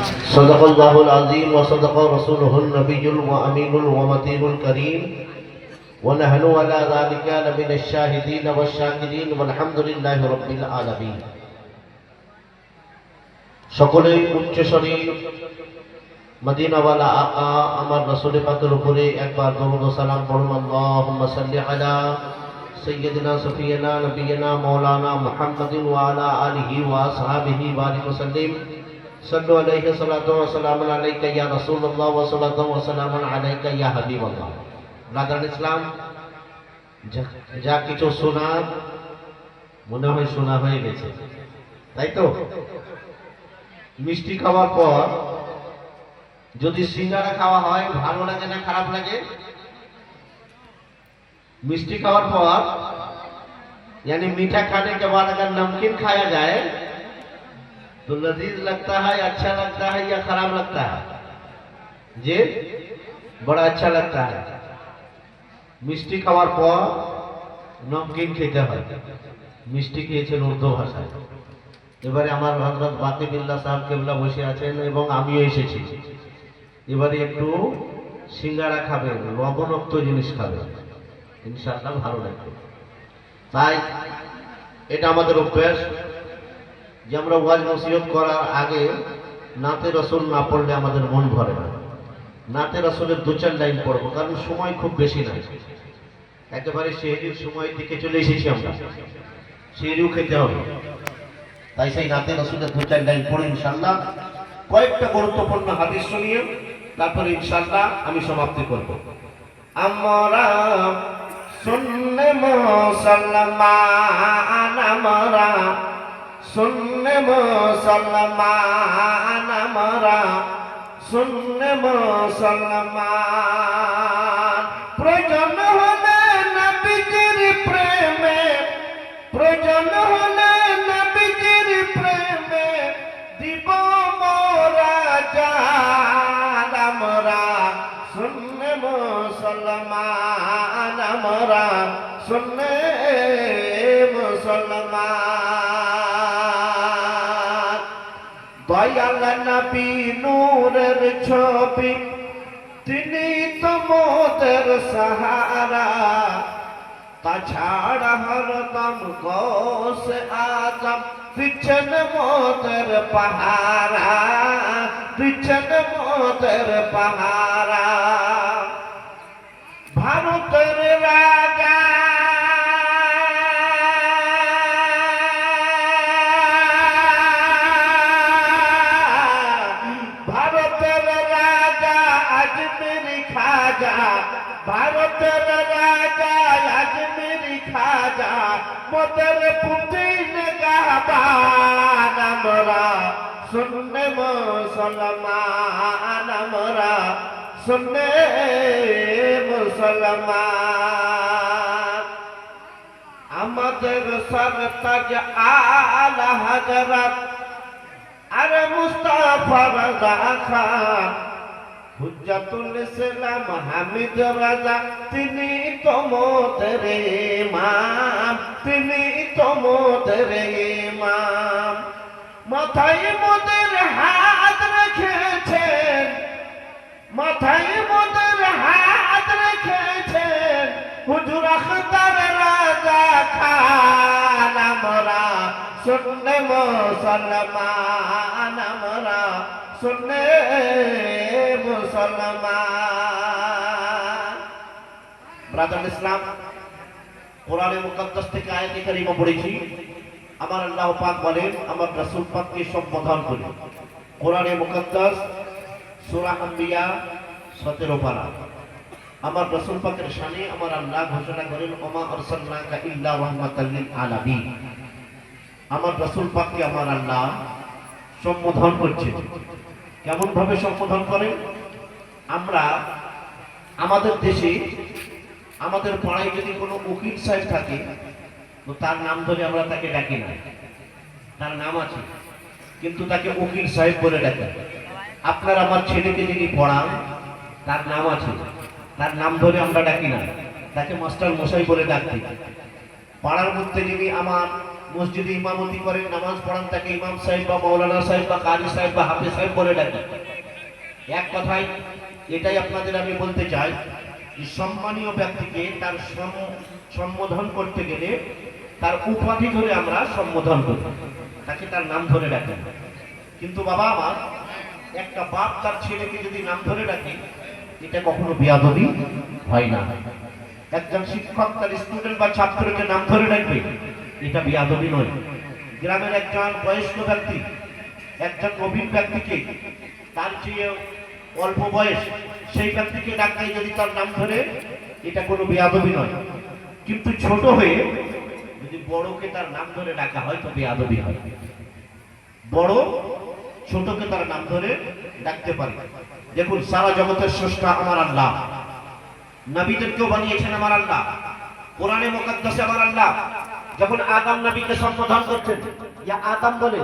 صدق الله العظيم وصدق رسوله النبي الأمين ومتين الكريم ونحن على ذلك لمن الشاهدين والشاكرين والحمد لله رب العالمين সকলেই উচ্চস্বরে মদিনাওয়ালা আকা আমার রাসূল পাকের উপরে একবার দরুদ ও সালাম পড়ুন। আল্লাহুম্মা সাল্লি আলা সাইয়্যিদিনা সফিয়ানা নবিয়িনা মাওলানা মুহাম্মাদিন ওয়া আলা আলিহি ওয়া আসহাবিহি ওয়া বারিক ওয়া সাল্লিম। সাল্লু আলাইহি সাল্লাতু ওয়া সালামুন আলাইকা ইয়া রাসূলুল্লাহ ওয়া সাল্লাতু ওয়া সালামুন আলাইকা ইয়া হাবিবাল্লাহ। ব্রাদার ইসলাম, যা কিছু শোনা মনে হয় শোনা হয়ে গেছে, তাই তো? মিষ্টি খাওয়ার পর যদি সিঙ্গারা খাওয়া হয় ভালো লাগে না খারাপ লাগে? मिष्टी खावर पर यानी मीठा खाने के बाद अगर नमकीन खाया जाए तो लजीज लगता है, अच्छा लगता है या खराब लगता है? जी बड़ा अच्छा लगता है। मिष्टी खावर पर नमकीन खेते हैं, मिष्टी খেয়েছেন উর্দু ভাষায়। এবারে আমার হযরত বাকি বিল্লাহ সাহেব কেবলা বসে আছেন এবং আমিও এসেছি। এবারে একটু সিঙ্গারা খাবেন, লবণাক্ত জিনিস খাবেন, ইনশাআল্লাহ ভালো লাগবে। তাই এটা আমাদের অভ্যাস যে আমরা ওয়াজ নসিহত করার আগে নাতে রাসূল না পড়লে আমাদের মন ভরে না। নাতে রাসূলের দু চার লাইন পড়বো, কারণ সময় খুব বেশি নাই, একেবারে সেহরির সময়ের দিকে চলে এসেছি আমরা, সেহরিও খেতে হবে। তাই সেই নাতে রাসূলের দু চার লাইন পড়ে ইনশাআল্লাহ কয়েকটা গুরুত্বপূর্ণ হাদিস শুনিয়ে তারপরে ইনশাআল্লাহ আমি সমাপ্তি করব। আমরা सुन्ने मुसलमान हमरा, सुन्ने मुसलमान हमरा, सुन्ने मुसलमान प्रयोजन होले नबीजिर प्रेमे, प्रयोजन होले नबीजिर प्रेमे দিব মোরা জান আমরা सुन्ने मुसलमान हमरा, सुन्ने मुसलमान दयाल नबी नूरेर छवि তিনি তো মোদের সাহারা, তাছাড়া হরদম গোসে আজম দিচ্ছেন মোদের পাহারা, দিচ্ছেন মোদের পাহারা। ভারতের রাজা ভারতের রাজা আজমেরি খাজা, ভারতের রাজা আজমেরি খাজা মোদের পুতিন গাহবান আমরা सुन्ने मुसलमान हमरा, सुन्ने मुसलमान আমাদের সরতাজ আলা হযরত আরে মুস্তাফা রাজা খান হুজ্জাতুল ইসলাম হামিদ রাজা তিনি তো মোদের ইমাম, তিনি তো মোদের ইমাম। মাথায় মোদের হাত রেখেছেন, মাথায় মোদের হাত রেখেছেন হুজুর আখতার রাজা খান আমরা सुन्ने मुसलमान हमरा, सुन्ने मुसलमान। ব্রাদার ইসলাম, কোরআনে মুকদ্দাস থেকে আয়াতে কারিমা পড়েছি। আমার আল্লাহ পাক বলেন আমার রাসূল পাককে সম্বোধন করে, কোরআনে মুকদ্দাস সূরা আম্বিয়া 17 পারা। আমার রাসূল পাকের শানে আমার আল্লাহ ঘোষণা করেন ওমা আরসালনাকা ইল্লা রাহমাতাল লিল আলামিন। আমার রাসূল পাককে আমার আল্লাহ সম্বোধন করছে। কেমন ভাবে সম্বোধন করেন? আমরা আমাদের দেশে আমাদের পাড়ায় যদি কোনো উকিল সাহেব থাকে তো তার নাম ধরে আমরা তাকে ডাকি না, তার নাম আছে কিন্তু তাকে উকিল সাহেব বলে ডাকি। আপনার আমার ছেলেকে যিনি পড়ান তার নাম আছে, তার নাম ধরে আমরা ডাকি না, তাকে মাস্টার মশাই বলে ডাকি। পাড়ার মধ্যে যিনি আমার মসজিদে ইমামতি করেন, নামাজ পড়ান, তাকে ইমাম সাহেব বা মৌলানা সাহেব বা কারি সাহেব বা হাফেজ সাহেব বলে ডাকি। এক কথায় এটাই আপনাদের আমি বলতে চাই যে সম্মানীয় ব্যক্তিকে তার সম্বোধন করতে গেলে তার উপাধি ধরে আমরা সম্বোধন করি, তাকে তার নাম ধরে ডাকি। কিন্তু বাবা আমার, একটা বাপ তার ছেলেকে যদি নাম ধরে ডাকে, এটা কখনো বেয়াদবি হয় না। একজন শিক্ষক তার স্টুডেন্ট বা ছাত্রকে নাম ধরে ডাকবে, এটা বেয়াদবি নয়। গ্রামের একজন বয়স্ক ব্যক্তি একজন নবীন ব্যক্তিকে, তার চেয়ে অল্প বয়স সেই ব্যক্তিকে ডাকতে যদি তার নাম ধরে, এটা কোনো বেয়াদবি নয়। কিন্তু ছোট হয়ে যদি বড়কে তার নাম ধরে ডাকা হয় তো বেয়াদবি হয়। বড় ছোটকে তার নাম ধরে ডাকতে পারে। দেখুন, সারা জগতের স্রষ্টা আমার আল্লাহ, নবীদেরকেও বানিয়েছেন আমার আল্লাহ, কোরআনে মুকাদ্দাসে আমার আল্লাহ যখন আদম নবীকে সম্বোধন করছেন ইয়া আদম বলে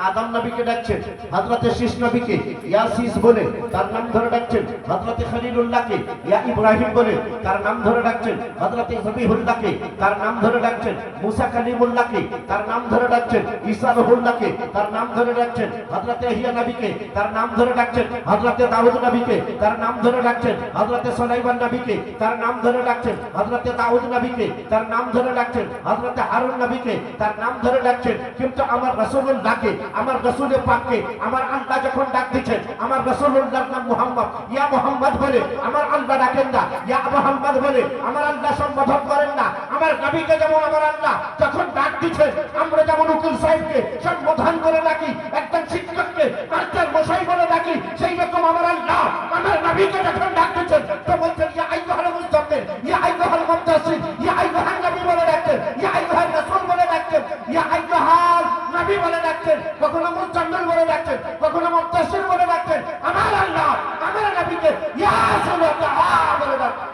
আদম নবীকে ডাকছেন, হযরতে শীষ নবীকে ইয়া শীষ বলে তার নাম ধরে ডাকছেন, হযরতে খলিলুল্লাহকে ইয়া ইব্রাহিম বলে তার নাম ধরে ডাকছেন, হযরতে জবিহুল্লাহকে তার নাম ধরে ডাকছেন, মুসা কালিমুল্লাহকে তার নাম ধরে ডাকছেন, ঈসা রুহুল্লাহকে তার নাম ধরে ডাকছেন, হযরতে ইয়াহইয়া নবীকে তার নাম ধরে ডাকছেন, হযরতে দাউদ নবীকে তার নাম ধরে ডাকছেন, হযরতে সুলাইমান নবীকে তার নাম ধরে ডাকছেন, হযরতে দাউদ নবীকে তার নাম ধরে ডাকছেন, হযরতে হারুন নবীকে তার নাম ধরে ডাকছেন। কিন্তু আমার রাসূলুল্লাহকে, আমার রাসূলে পাককে আমার আল্লাহ যখন ডাক দিচ্ছেন, আমার রাসূলুল্লাহর নাম মুহাম্মদ, ইয়া মুহাম্মদ বলে আমার আল্লাহ ডাকেন না, ইয়া মুহাম্মদ বলে আমার আল্লাহ সম্বোধন করেন না। আমার নবীকে যেমন আমার আল্লাহ যখন ডাক দিচ্ছেন, আমরা যেমন উকিল সাহেবকে সম্বোধন করে ডাকি, একজন শিক্ষককে মাস্টার মশাই বলে ডাকি, সেই রকম আমার আল্লাহ আমার নবীকে যখন ডাক দিচ্ছেন তো বলছেন ইয়া আইয়ুহাল মুজাম্মিল, ইয়া আইয়ুহাল মুদ্দাসসির, ইয়া আইয়ুহান নবী বলে ডাকছেন, ইয়া আইয়ুহান রাসূল বলে ডাকছেন, ইয়া আইয়ুহাল নবী বলে ডাকছেন, কখনো মুজাম্মিল বলে ডাকছেন, কখনো মুদ্দাসসির বলে ডাকছেন। আমার আল্লাহ আমার নবীকে ইয়া রাসূলুল্লাহ বলে ডাকছেন।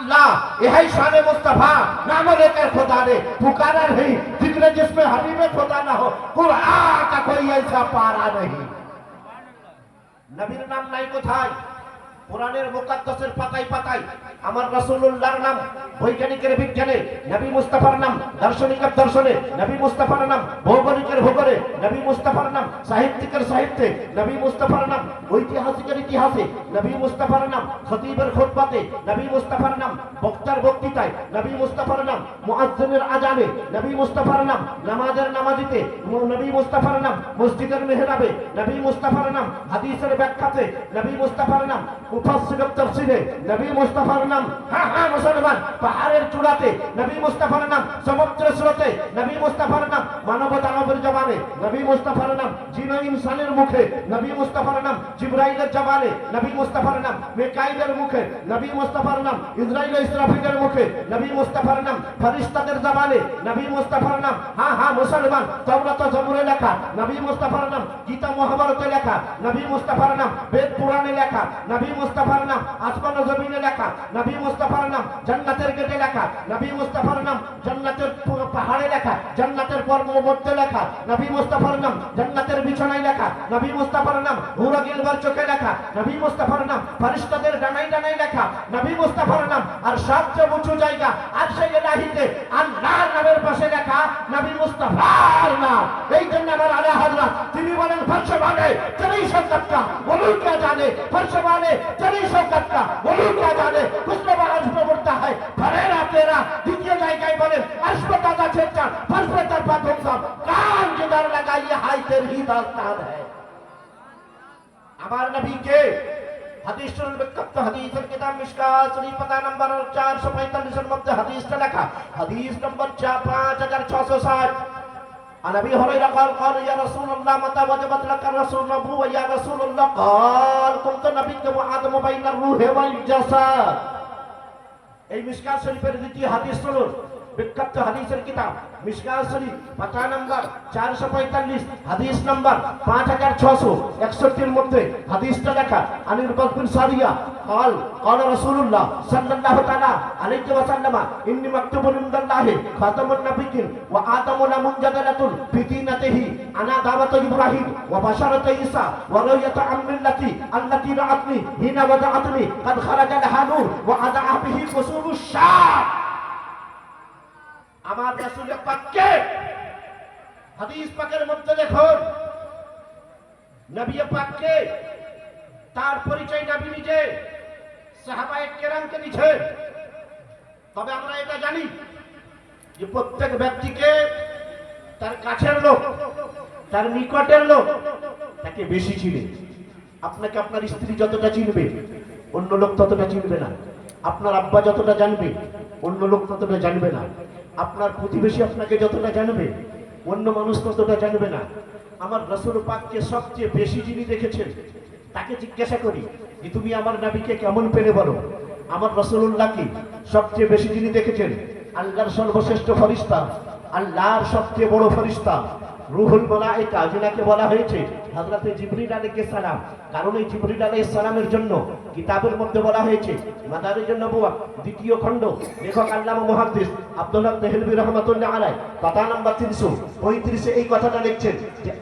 अल्लाह यही शान मुस्तफा नाम लेकर खुदा ने पुकारा नहीं, जिक्र जिसमें हबीब खुदा ना हो, कुरान का कोई ऐसा पारा नहीं। नबीर नाम नहीं কোথায়? কোরআনের মুকাদ্দাসের পাতায় পাতায় আমার রাসূলুল্লাহর নাম, বৈজ্ঞানিকের বিজ্ঞানে নবী মুস্তাফার নাম, দার্শনিকের দর্শনে নবী মুস্তাফার নাম, ভৌগোলিকের ভূগোলে নবী মুস্তাফার নাম, সাহিত্যিকের সাহিত্যে নবী মুস্তাফার নাম, ঐতিহাসিকের ইতিহাসে নবী মুস্তাফার নাম, খতিবের খুতবাতে নবী মুস্তাফার নাম, বক্তার বক্তৃতায় নবী মুস্তাফার নাম, মুয়াজ্জিনের আজানে নবী মুস্তাফার নাম, নামাজের নামাজিতে নবী মুস্তাফার নাম, মসজিদের মেহরাবে নবী মুস্তাফার নাম, হাদিসের ব্যাখ্যাতে নবী মুস্তাফার নাম, মুফাসসিরের তাফসীরে নবী মুস্তাফার নাম। হ্যাঁ হ্যাঁ মুসলমান, পাহাড়ের চূড়াতে নবী মুস্তাফার নাম, সমুদ্রের স্রোতে নবী মুস্তাফার নাম, মানব দানবের জবানে নবী মুস্তাফার নাম, জিন ও ইনসানের মুখে নবী মুস্তাফার নাম, জিবরাইলের জবানে নবী মুস্তাফার নাম, মিকাইলের মুখে নবী মুস্তাফার নাম, ইসরাইল ও ইসরাফিলের মুখে নবী মুস্তাফার নাম, ফেরেশতাদের জবানে নবী মুস্তাফার নাম। হ্যাঁ হ্যাঁ মুসলমান, তাওরাত ও জবুরে লেখা নবী মুস্তাফার নাম, গীতা মহাভারতে লেখা নবী মুস্তাফার নাম, বেদ পুরাণে লেখা নবী মুস্তাফার নাম, আসমান ও জমিনে লেখা নবী মুস্তাফার নাম, জান্নাতের গেটে লেখা নবী মুস্তাফার নাম, জান্নাতের পাহাড়ে লেখা, জান্নাতের পর্বতে লেখা নবী মুস্তাফার নাম, জান্নাতের বিছানায় লেখা নবী মুস্তাফার নাম, হুরা গিলবার চোখে লেখা নবী মুস্তাফার নাম, ফেরেশতাদের ডানায় ডানায় লেখা নবী মুস্তাফার নাম, আর সবচেয়ে উঁচু জায়গা আরশে ইলাহিতে আল্লাহর নামের পাশে লেখা নবী মুস্তাফার নাম। এই জন্য আমার আলা হযরত তিনি বলেন ফরশ মানে চলেই সত্য বলুন কে জানে, फर्श वाले चली शौकत का बोलू क्या जाने, कुछ तो अर्श पे उड़ता है फरेरा तेरा द्वितीय जायगाয় বলেন अर्श पे ताजा छेड़छाड़ फर्श पे तरफा तुम सब कान जिधर लगाइए हाय तेरी दास्तान है। আমার নবীকে হাদিসের বিখ্যাত হাদিসের কিতাব মিশকাত শরীফ পাতা নম্বর 445 এর মধ্যে হাদিসটা লেখা, হাদিস নম্বর 5660। عن ابي هريره قال قال يا رسول الله متى وجبت لك الرسول النبوة يا رسول الله قال كنت نبيك وآدم بين الروح والجسد। এই মিশকাত শরীফের দ্বিতীয় হাদিস শুনুন, বিখ্যাত হাদিসের কিতাব মিশকাত শরীফ পাতা নম্বর 445 হাদিস নম্বর 5661 এর মধ্যে হাদিসটা লেখা। আনিল বাকর সারিয়া قال قال رسول الله صلى الله تعالى عليه وسلم اني مكتوب عند الله خاتم النبيين وآدم لمنجدلة في دينته انا دعوة ابراهيم وبشرة عيسى ورؤية عن ملتي التي رأتني حين وضعتني قد خرج لها نور وأضاء به قصور الشام। আমার রাসূল পাককে হাদিস পাকের মধ্যে দেখুন নবী পাককে তার পরিচয় নবী নিজে সাহাবায়ে কেরামকে দিয়েছেন। তবে আমরা এটা জানি যে প্রত্যেক ব্যক্তিকে তার কাছের লোক, তার নিকটের লোক তাকে বেশি চিনে। আপনাকে আপনার স্ত্রী যতটা চিনবে অন্য লোক ততটা চিনবে না। আপনার আব্বা যতটা জানবে অন্য লোক ততটা জানবে না। আপনার প্রতিবেশী আপনাকে যতটা জানবে অন্য মানুষ ততটা জানবে না। আমার রাসূল পাককে সবচেয়ে বেশি যিনি দেখেছেন তাকে জিজ্ঞাসা করি যে তুমি আমার নবীকে কেমন পেলে বলো। আমার রাসূলুল্লাহকে সবচেয়ে বেশি যিনি দেখেছেন আল্লাহর সর্বশ্রেষ্ঠ ফেরেশতা, আল্লাহর সবচেয়ে বড় ফেরেশতা রূহুল মালায়েকা, যিনাকে বলা হয়েছে হযরত জিবরিল আলাইহিস সালাম। কারণ এই জিবরিল আলাইহিস সালামের জন্য কিতাবের মধ্যে বলা হয়েছে মাদারিজুন নবুওয়াত দ্বিতীয় খণ্ড, লেখক আল্লামা মুহাদ্দিস আব্দুল্লাহ দেহলভী রাহমাতুল্লাহ আলাইহি পাতা নাম্বার 335 এই কথাটা লিখছেন যে